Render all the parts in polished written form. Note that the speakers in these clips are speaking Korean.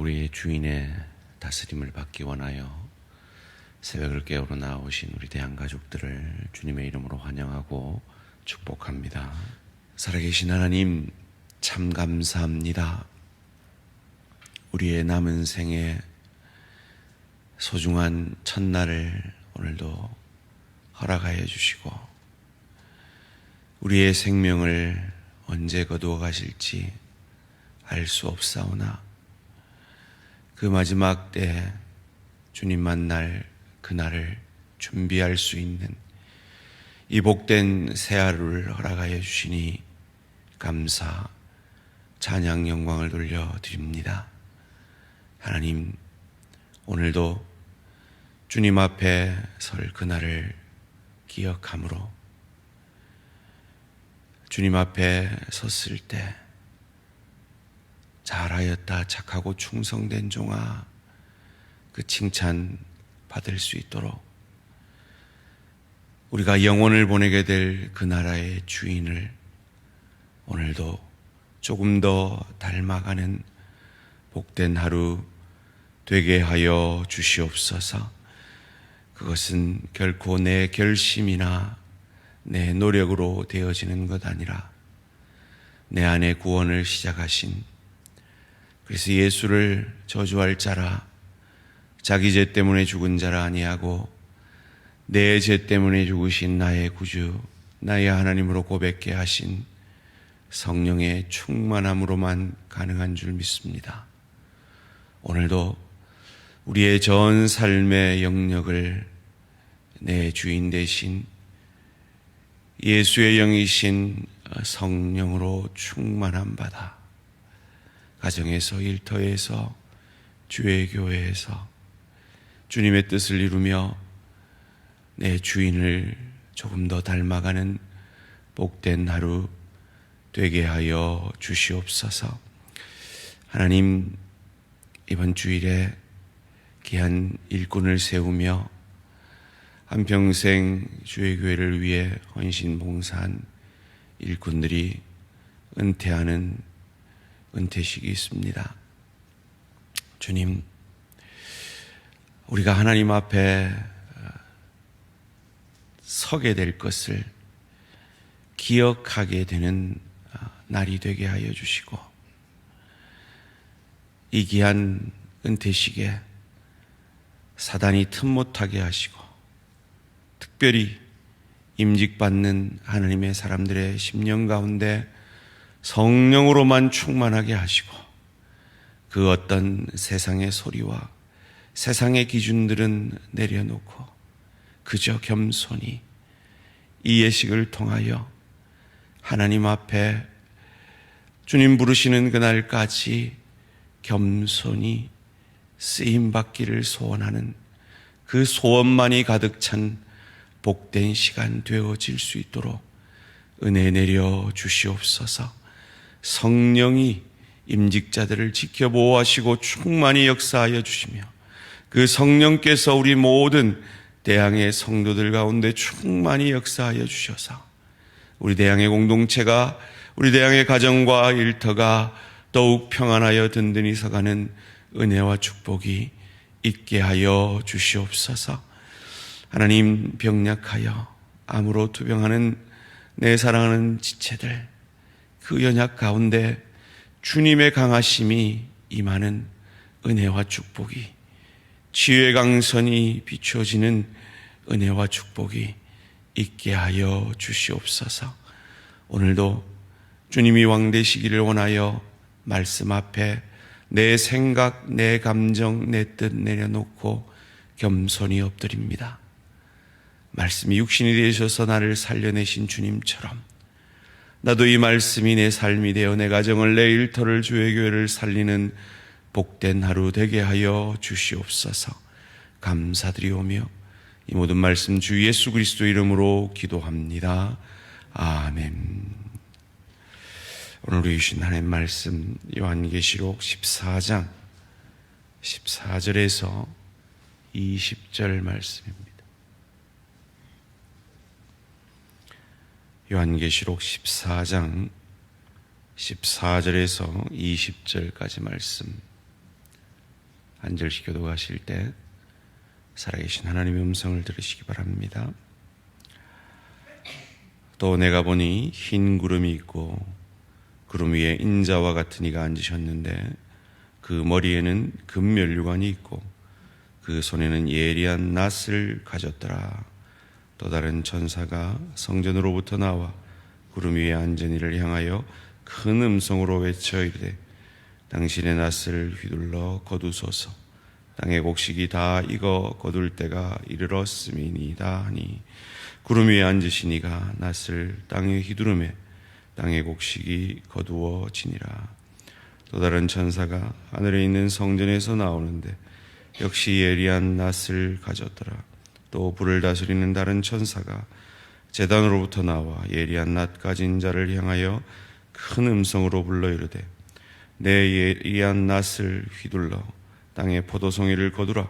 우리의 주인의 다스림을 받기 원하여 새벽을 깨우러 나오신 우리 대한가족들을 주님의 이름으로 환영하고 축복합니다. 살아계신 하나님, 참 감사합니다. 우리의 남은 생에 소중한 첫날을 오늘도 허락하여 주시고 우리의 생명을 언제 거두어 가실지 알 수 없사오나 그 마지막 때 주님 만날 그날을 준비할 수 있는 이 복된 새하루를 허락하여 주시니 감사, 찬양, 영광을 돌려드립니다. 하나님, 오늘도 주님 앞에 설 그날을 기억함으로 주님 앞에 섰을 때 잘하였다 착하고 충성된 종아, 그 칭찬 받을 수 있도록 우리가 영혼을 보내게 될 그 나라의 주인을 오늘도 조금 더 닮아가는 복된 하루 되게 하여 주시옵소서. 그것은 결코 내 결심이나 내 노력으로 되어지는 것 아니라 내 안에 구원을 시작하신, 그래서 예수를 저주할 자라, 자기 죄 때문에 죽은 자라 아니하고 내 죄 때문에 죽으신 나의 구주, 나의 하나님으로 고백케 하신 성령의 충만함으로만 가능한 줄 믿습니다. 오늘도 우리의 전 삶의 영역을 내 주인 되신 예수의 영이신 성령으로 충만함 받아 가정에서, 일터에서, 주의 교회에서 주님의 뜻을 이루며 내 주인을 조금 더 닮아가는 복된 하루 되게 하여 주시옵소서. 하나님, 이번 주일에 귀한 일꾼을 세우며 한평생 주의 교회를 위해 헌신봉사한 일꾼들이 은퇴하는 은퇴식이 있습니다. 주님, 우리가 하나님 앞에 서게 될 것을 기억하게 되는 날이 되게 하여 주시고 이 귀한 은퇴식에 사단이 틈 못하게 하시고 특별히 임직받는 하나님의 사람들의 심령 가운데 성령으로만 충만하게 하시고 그 어떤 세상의 소리와 세상의 기준들은 내려놓고 그저 겸손히 이 예식을 통하여 하나님 앞에 주님 부르시는 그날까지 겸손히 쓰임받기를 소원하는 그 소원만이 가득 찬 복된 시간 되어질 수 있도록 은혜 내려 주시옵소서. 성령이 임직자들을 지켜보호하시고 충만히 역사하여 주시며 그 성령께서 우리 모든 대항의 성도들 가운데 충만히 역사하여 주셔서 우리 대항의 공동체가, 우리 대항의 가정과 일터가 더욱 평안하여 든든히 서가는 은혜와 축복이 있게 하여 주시옵소서. 하나님, 병약하여 암으로 투병하는 내 사랑하는 지체들, 그 연약 가운데 주님의 강하심이 임하는 은혜와 축복이, 치유의 강선이 비추어지는 은혜와 축복이 있게 하여 주시옵소서. 오늘도 주님이 왕 되시기를 원하여 말씀 앞에 내 생각, 내 감정, 내 뜻 내려놓고 겸손히 엎드립니다. 말씀이 육신이 되셔서 나를 살려내신 주님처럼 나도 이 말씀이 내 삶이 되어 내 가정을, 내 일터를, 주의 교회를 살리는 복된 하루 되게 하여 주시옵소서. 감사드리오며 이 모든 말씀 주 예수 그리스도 이름으로 기도합니다. 아멘. 오늘 우리 주신 하나님의 말씀 요한계시록 14장 14절에서 20절 말씀입니다. 요한계시록 14장 14절에서 20절까지 말씀 안절시 교도하실 때 살아계신 하나님의 음성을 들으시기 바랍니다. 또 내가 보니 흰 구름이 있고 구름 위에 인자와 같은 이가 앉으셨는데 그 머리에는 금면류관이 있고 그 손에는 예리한 낫을 가졌더라. 또 다른 천사가 성전으로부터 나와 구름 위에 앉은 이를 향하여 큰 음성으로 외쳐 이르되 당신의 낫을 휘둘러 거두소서. 땅의 곡식이 다 익어 거둘 때가 이르렀음이니이다 하니 구름 위에 앉으신 이가 낫을 땅에 휘두르매 땅의 곡식이 거두어지니라. 또 다른 천사가 하늘에 있는 성전에서 나오는데 역시 예리한 낫을 가졌더라. 또 불을 다스리는 다른 천사가 제단으로부터 나와 예리한 낫 가진 자를 향하여 큰 음성으로 불러 이르되 내 예리한 낫을 휘둘러 땅의 포도송이를 거두라.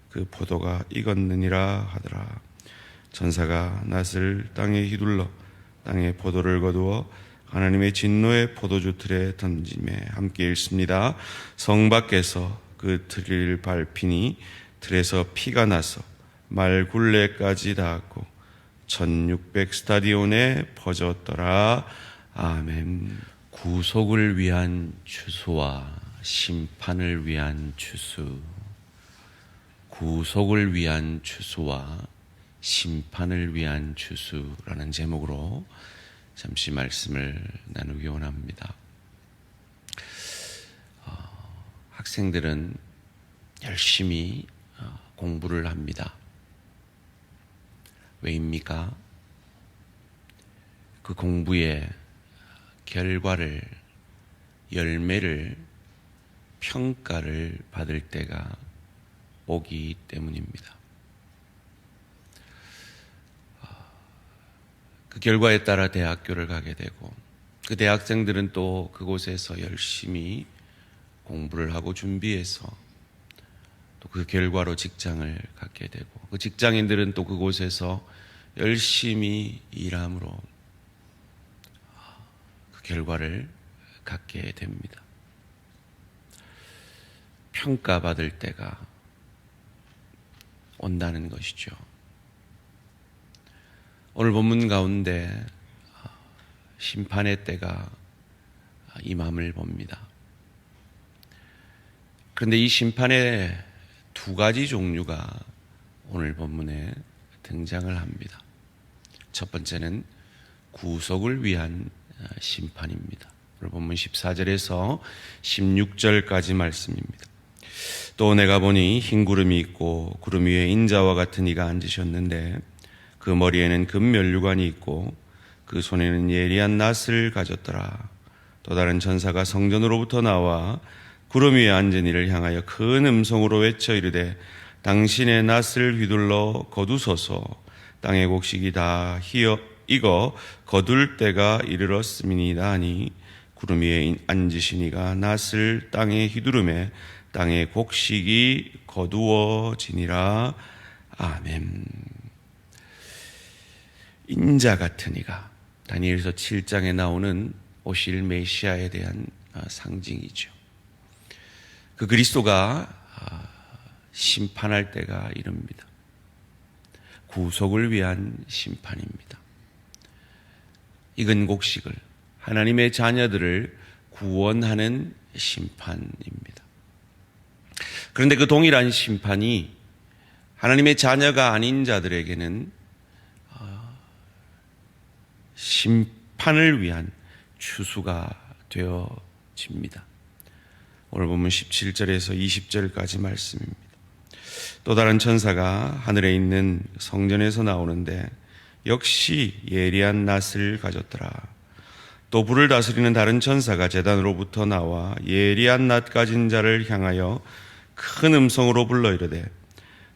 그 포도가 익었느니라 하더라. 천사가 낫을 땅에 휘둘러 땅의 포도를 거두어 하나님의 진노의 포도주 틀에 던짐에 함께 읽습니다. 성 밖에서 그 틀을 밟히니 틀에서 피가 나서 말 굴레까지 닿았고 1600 스타디온에 퍼졌더라. 아멘. 구속을 위한 추수와 심판을 위한 추수. 구속을 위한 추수와 심판을 위한 추수라는 제목으로 잠시 말씀을 나누기 원합니다. 학생들은 열심히 공부를 합니다. 왜입니까? 그 공부의 결과를, 열매를, 평가를 받을 때가 오기 때문입니다. 그 결과에 따라 대학교를 가게 되고 그 대학생들은 또 그곳에서 열심히 공부를 하고 준비해서 또 그 결과로 직장을 갖게 되고 그 직장인들은 또 그곳에서 열심히 일함으로 그 결과를 갖게 됩니다. 평가받을 때가 온다는 것이죠. 오늘 본문 가운데 심판의 때가 임함을 봅니다. 그런데 이 심판의 두 가지 종류가 오늘 본문에 등장을 합니다. 첫 번째는 구속을 위한 심판입니다. 오늘 본문 14절에서 16절까지 말씀입니다. 또 내가 보니 흰 구름이 있고 구름 위에 인자와 같은 이가 앉으셨는데 그 머리에는 금면류관이 있고 그 손에는 예리한 낫을 가졌더라. 또 다른 천사가 성전으로부터 나와 구름 위에 앉은 이를 향하여 큰 음성으로 외쳐 이르되 당신의 낫을 휘둘러 거두소서. 땅의 곡식이 다 익어 거둘 때가 이르렀음이니이다 하니 구름 위에 앉으신 이가 낫을 땅에 휘두르매 땅의 곡식이 거두어지니라. 아멘. 인자 같은 이가 다니엘서 7장에 나오는 오실 메시아에 대한 상징이죠. 그 그리스도가 심판할 때가 이릅니다. 구속을 위한 심판입니다. 익은 곡식을, 하나님의 자녀들을 구원하는 심판입니다. 그런데 그 동일한 심판이 하나님의 자녀가 아닌 자들에게는 심판을 위한 추수가 되어집니다. 오늘 보면 17절에서 20절까지 말씀입니다. 또 다른 천사가 하늘에 있는 성전에서 나오는데 역시 예리한 낫을 가졌더라. 또 불을 다스리는 다른 천사가 제단으로부터 나와 예리한 낫 가진 자를 향하여 큰 음성으로 불러 이르되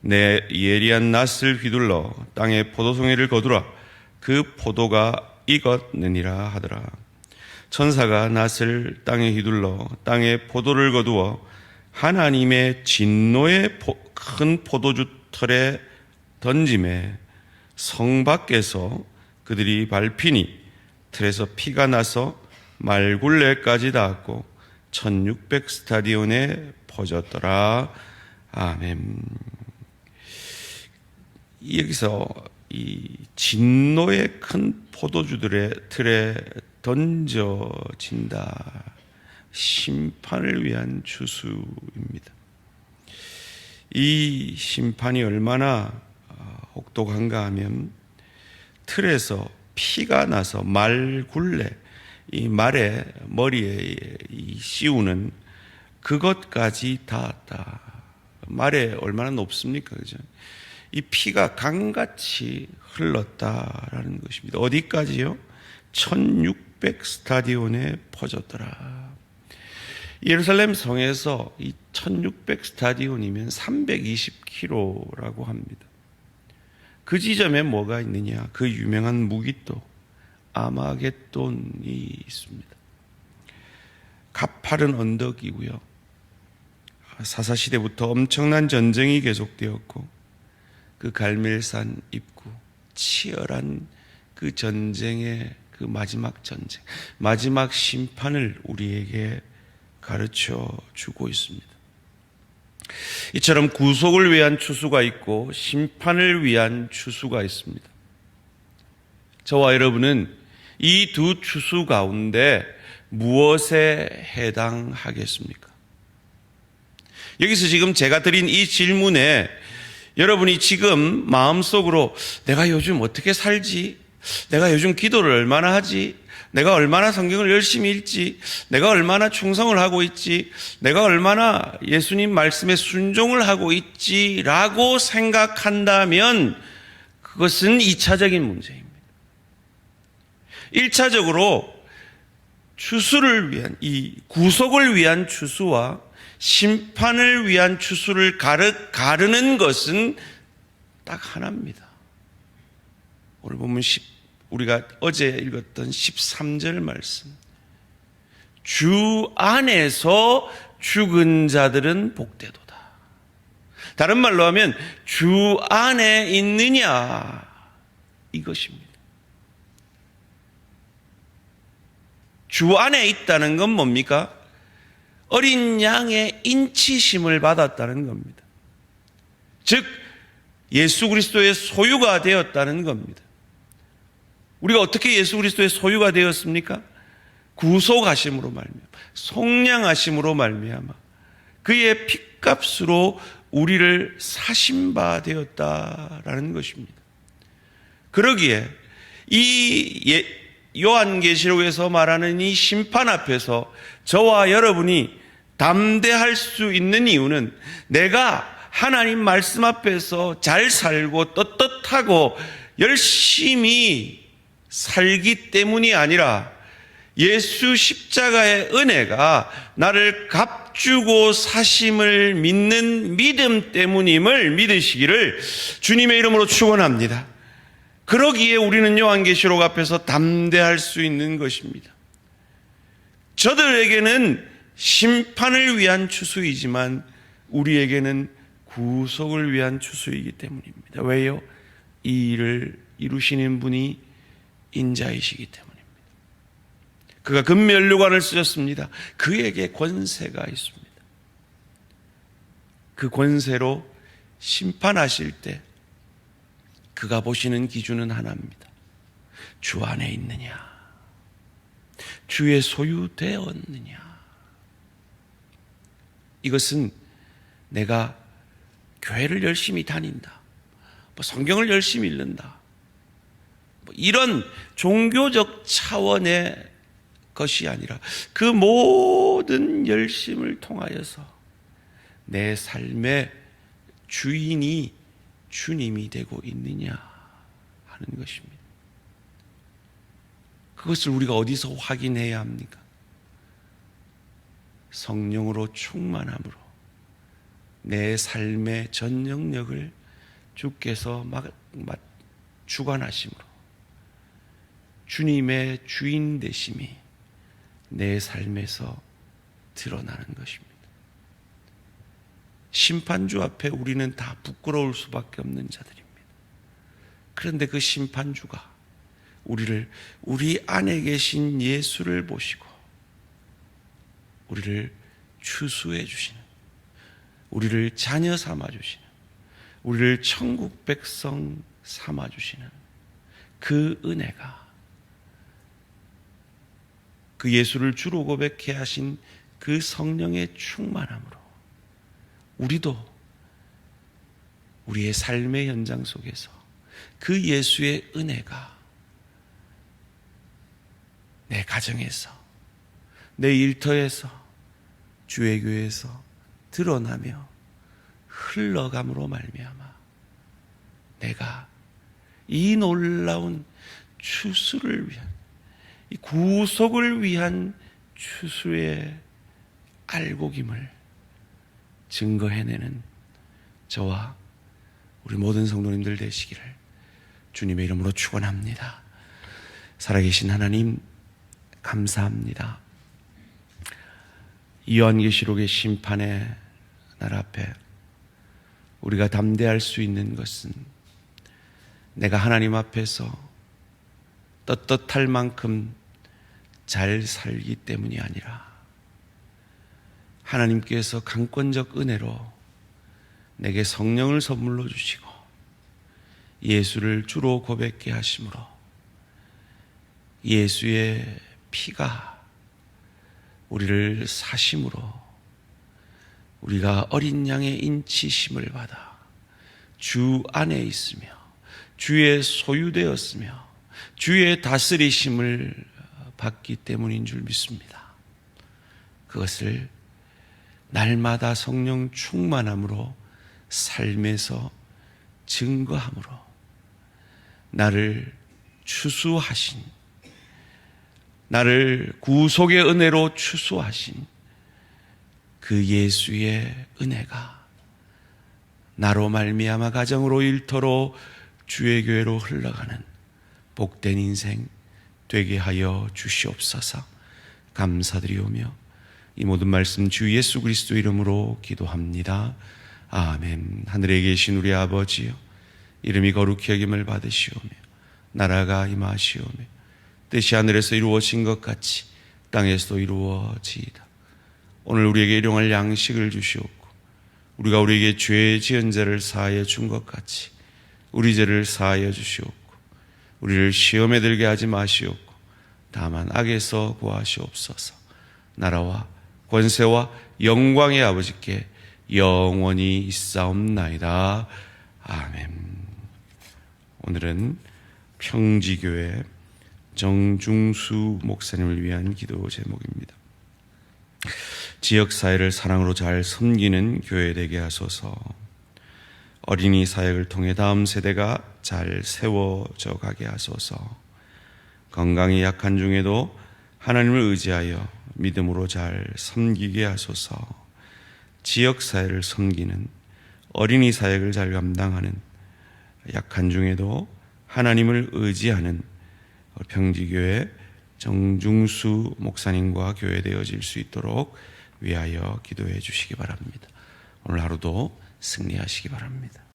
내 예리한 낫을 휘둘러 땅에 포도송이를 거두라. 그 포도가 익었느니라 하더라. 천사가 낫을 땅에 휘둘러 땅에 포도를 거두어 하나님의 진노의 큰 포도주 털에 던짐에 성 밖에서 그들이 밟히니 틀에서 피가 나서 말굴레까지 닿았고 1600 스타디온에 퍼졌더라. 아멘. 여기서 이 진노의 큰 포도주들의 틀에 던져진다. 심판을 위한 추수입니다. 이 심판이 얼마나 혹독한가 하면 틀에서 피가 나서 말 굴레, 이 말의 머리에 씌우는 그것까지 닿았다. 말에 얼마나 높습니까? 그죠? 이 피가 강같이 흘렀다라는 것입니다. 어디까지요? 1600 스타디온에 퍼졌더라. 예루살렘 성에서 이 1600 스타디온이면 320km라고 합니다. 그 지점에 뭐가 있느냐? 그 유명한 무기또 아마겟돈이 있습니다. 가파른 언덕이고요. 사사시대부터 엄청난 전쟁이 계속되었고 그 갈멜산 입구, 치열한 그 전쟁의 그 마지막 전쟁, 마지막 심판을 우리에게 가르쳐 주고 있습니다. 이처럼 구속을 위한 추수가 있고 심판을 위한 추수가 있습니다. 저와 여러분은 이 두 추수 가운데 무엇에 해당하겠습니까? 여기서 지금 제가 드린 이 질문에 여러분이 지금 마음속으로 내가 요즘 어떻게 살지? 내가 요즘 기도를 얼마나 하지? 내가 얼마나 성경을 열심히 읽지? 내가 얼마나 충성을 하고 있지? 내가 얼마나 예수님 말씀에 순종을 하고 있지? 라고 생각한다면 그것은 2차적인 문제입니다. 1차적으로 추수를 위한, 이 구속을 위한 추수와 심판을 위한 추수를 가르는 것은 딱 하나입니다. 오늘 보면 우리가 어제 읽었던 13절 말씀. 주 안에서 죽은 자들은 복되도다. 다른 말로 하면 주 안에 있느냐 이것입니다. 주 안에 있다는 건 뭡니까? 어린 양의 인치심을 받았다는 겁니다. 즉 예수 그리스도의 소유가 되었다는 겁니다. 우리가 어떻게 예수 그리스도의 소유가 되었습니까? 구속하심으로 말미암아, 속량하심으로 말미암아 그의 핏값으로 우리를 사신 바 되었다라는 것입니다. 그러기에 이 요한계시록에서 말하는 이 심판 앞에서 저와 여러분이 담대할 수 있는 이유는 내가 하나님 말씀 앞에서 잘 살고 떳떳하고 열심히 살기 때문이 아니라 예수 십자가의 은혜가 나를 값주고 사심을 믿는 믿음 때문임을 믿으시기를 주님의 이름으로 축원합니다. 그러기에 우리는 요한계시록 앞에서 담대할 수 있는 것입니다. 저들에게는 심판을 위한 추수이지만 우리에게는 구속을 위한 추수이기 때문입니다. 왜요? 이 일을 이루시는 분이 인자이시기 때문입니다. 그가 금면류관을 쓰셨습니다. 그에게 권세가 있습니다. 그 권세로 심판하실 때 그가 보시는 기준은 하나입니다. 주 안에 있느냐? 주의 소유되었느냐? 이것은 내가 교회를 열심히 다닌다, 성경을 열심히 읽는다, 이런 종교적 차원의 것이 아니라 그 모든 열심을 통하여서 내 삶의 주인이 주님이 되고 있느냐 하는 것입니다. 그것을 우리가 어디서 확인해야 합니까? 성령으로 충만함으로 내 삶의 전 영역을 주께서 주관하심으로 주님의 주인 되심이 내 삶에서 드러나는 것입니다. 심판주 앞에 우리는 다 부끄러울 수밖에 없는 자들입니다. 그런데 그 심판주가 우리를 우리 안에 계신 예수를 보시고 우리를 추수해 주시는, 우리를 자녀 삼아주시는, 우리를 천국 백성 삼아주시는 그 은혜가, 그 예수를 주로 고백해 하신 그 성령의 충만함으로 우리도 우리의 삶의 현장 속에서 그 예수의 은혜가 내 가정에서, 내 일터에서, 주의 교회에서 드러나며 흘러감으로 말미암아 내가 이 놀라운 추수를 위한, 이 구속을 위한 추수의 알곡임을 증거해내는 저와 우리 모든 성도님들 되시기를 주님의 이름으로 축원합니다. 살아계신 하나님 감사합니다. 요한계시록의 심판의 날 앞에 우리가 담대할 수 있는 것은 내가 하나님 앞에서 떳떳할 만큼 잘 살기 때문이 아니라 하나님께서 강권적 은혜로 내게 성령을 선물로 주시고 예수를 주로 고백케 하심으로 예수의 피가 우리를 사심으로 우리가 어린 양의 인치심을 받아 주 안에 있으며 주의 소유되었으며 주의 다스리심을 받기 때문인 줄 믿습니다. 그것을 날마다 성령 충만함으로 삶에서 증거함으로 나를 추수하신, 나를 구속의 은혜로 추수하신 그 예수의 은혜가 나로 말미암아 가정으로 일터로 주의 교회로 흘러가는 복된 인생 되게 하여 주시옵소서. 감사드리오며 이 모든 말씀 주 예수 그리스도 이름으로 기도합니다. 아멘. 하늘에 계신 우리 아버지여, 이름이 거룩히 여김을 받으시오며 나라가 임하시오며 뜻이 하늘에서 이루어진 것 같이 땅에서도 이루어지이다. 오늘 우리에게 일용할 양식을 주시옵고 우리가 우리에게 죄 지은 자를 사하여 준 것 같이 우리 죄를 사하여 주시옵고 우리를 시험에 들게 하지 마시옵고 다만 악에서 구하시옵소서. 나라와 권세와 영광의 아버지께 영원히 있사옵나이다. 아멘. 오늘은 평지교회 정중수 목사님을 위한 기도 제목입니다. 지역사회를 사랑으로 잘 섬기는 교회 되게 하소서. 어린이 사역을 통해 다음 세대가 잘 세워져 가게 하소서. 건강이 약한 중에도 하나님을 의지하여 믿음으로 잘 섬기게 하소서. 지역사회를 섬기는, 어린이 사역을 잘 감당하는, 약한 중에도 하나님을 의지하는 평지교회 정중수 목사님과 교회되어질 수 있도록 위하여 기도해 주시기 바랍니다. 오늘 하루도 승리하시기 바랍니다.